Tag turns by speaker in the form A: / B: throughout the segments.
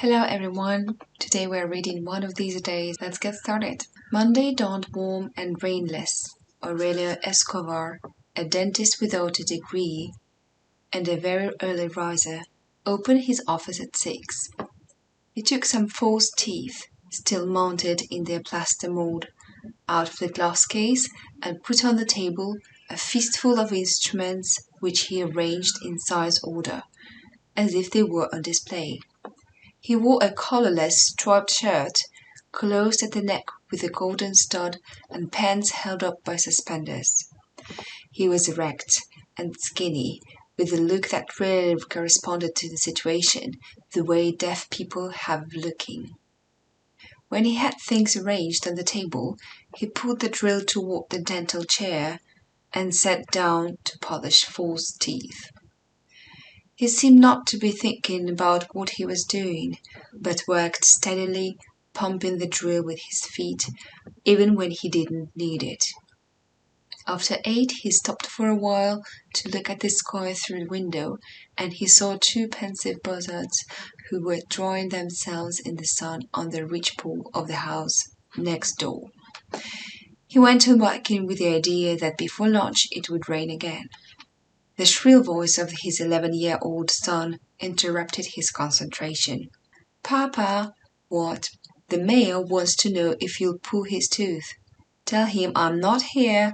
A: Hello everyone, today we're reading One of These Days. Let's get started. Monday dawned warm and rainless. Aurelio Escobar, a dentist without a degree and a very early riser, opened his office at 6. He took some false teeth, still mounted in their plaster mold, out of the glass case and put on the table a fistful of instruments which he arranged in size order, as if they were on display. He wore a collarless striped shirt, closed at the neck with a golden stud and pants held up by suspenders. He was erect and skinny, with a look that rarely corresponded to the situation, the way deaf people have looking. When he had things arranged on the table, he put the drill toward the dental chair and sat down to polish false teeth. He seemed not to be thinking about what he was doing, but worked steadily, pumping the drill with his feet, even when he didn't need it. After 8, he stopped for a while to look at the sky through the window, and he saw 2 pensive buzzards who were drying themselves in the sun on the ridgepole of the house next door. He went on working with the idea that before lunch it would rain again. The shrill voice of his 11-year-old son interrupted his concentration. "Papa!" "What?" "The mayor wants to know if you'll pull his tooth." "Tell him I'm not here."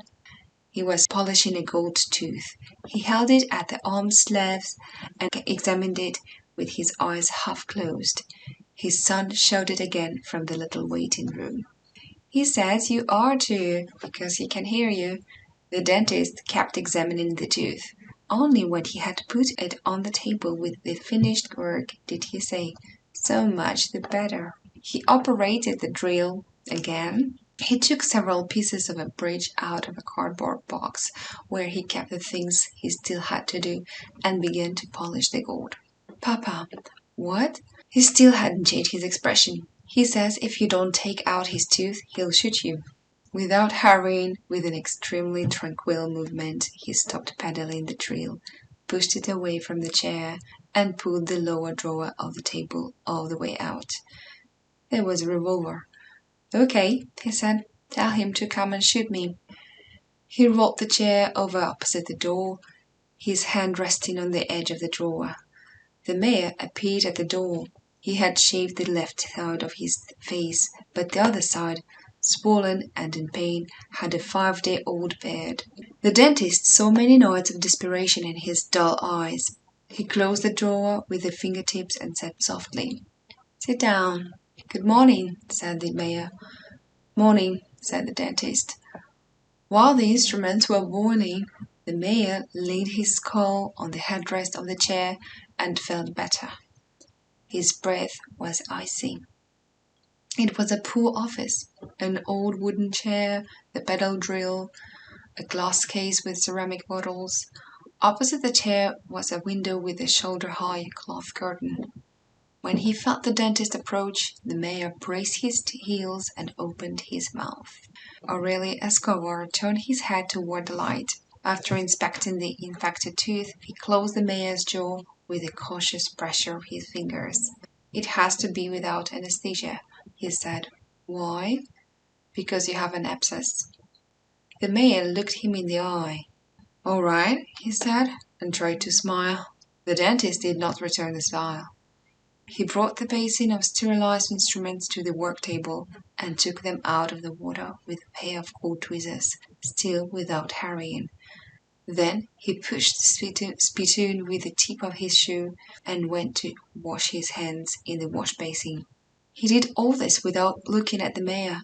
A: He was polishing a gold tooth. He held it at the arm's length and examined it with his eyes half closed. His son shouted again from the little waiting room. "He says you are too, because he can hear you." The dentist kept examining the tooth. Only when he had put it on the table with the finished work did he say, "So much the better." He operated the drill again. He took several pieces of a bridge out of a cardboard box where he kept the things he still had to do and began to polish the gold. "Papa!" "What?" He still hadn't changed his expression. "He says if you don't take out his tooth, he'll shoot you." Without hurrying, with an extremely tranquil movement, he stopped pedaling the drill, pushed it away from the chair, and pulled the lower drawer of the table all the way out. There was a revolver. "Okay," he said, "tell him to come and shoot me." He rolled the chair over opposite the door, his hand resting on the edge of the drawer. The mayor appeared at the door. He had shaved the left side of his face, but the other side, swollen and in pain, had a 5-day-old beard. The dentist saw many notes of desperation in his dull eyes. He closed the drawer with the fingertips and said softly, "Sit down." "Good morning," said the mayor. "Morning," said the dentist. While the instruments were whirling, the mayor leaned his skull on the headrest of the chair and felt better. His breath was icy. It was a poor office. An old wooden chair, the pedal drill, a glass case with ceramic bottles. Opposite the chair was a window with a shoulder-high cloth curtain. When he felt the dentist approach, the mayor braced his heels and opened his mouth. Aurelio Escobar turned his head toward the light. After inspecting the infected tooth, he closed the mayor's jaw with a cautious pressure of his fingers. "It has to be without anesthesia," he said. "Why?" "Because you have an abscess." The mayor looked him in the eye. "All right," he said, and tried to smile. The dentist did not return the smile. He brought the basin of sterilized instruments to the work table and took them out of the water with a pair of gold tweezers, still without hurrying. Then he pushed the spittoon with the tip of his shoe and went to wash his hands in the wash basin. He did all this without looking at the mayor,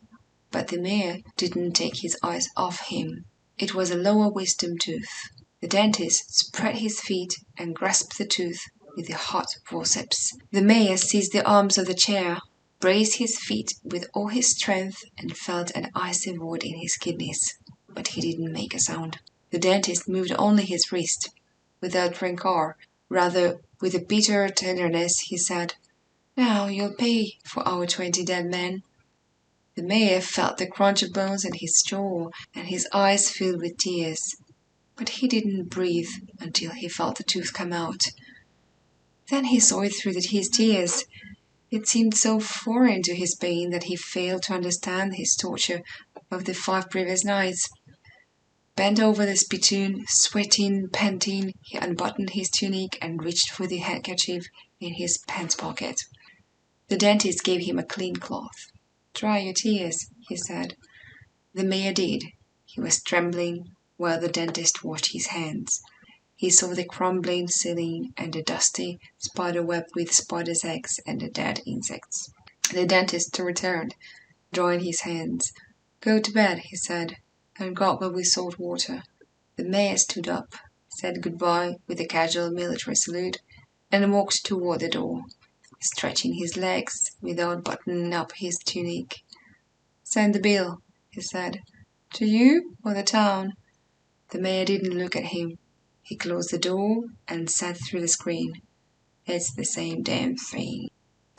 A: but the mayor didn't take his eyes off him. It was a lower wisdom tooth. The dentist spread his feet and grasped the tooth with the hot forceps. The mayor seized the arms of the chair, braced his feet with all his strength, and felt an icy void in his kidneys, but he didn't make a sound. The dentist moved only his wrist. Without rancor, rather with a bitter tenderness, he said, "Now you'll pay for our 20 dead men." The mayor felt the crunch of bones in his jaw, and his eyes filled with tears. But he didn't breathe until he felt the tooth come out. Then he saw it through his tears. It seemed so foreign to his pain that he failed to understand his torture of the 5 previous nights. Bent over the spittoon, sweating, panting, he unbuttoned his tunic and reached for the handkerchief in his pants pocket. The dentist gave him a clean cloth. "Dry your tears," he said. The mayor did. He was trembling while the dentist washed his hands. He saw the crumbling ceiling and the dusty spider web with spiders' eggs and the dead insects. The dentist returned, drying his hands. "Go to bed," he said, "and gargle with salt water." The mayor stood up, said goodbye with a casual military salute, and walked toward the door, stretching his legs without buttoning up his tunic. "Send the bill," he said. "To you or the town?" The mayor didn't look at him. He closed the door and sat through the screen. "It's the same damn thing."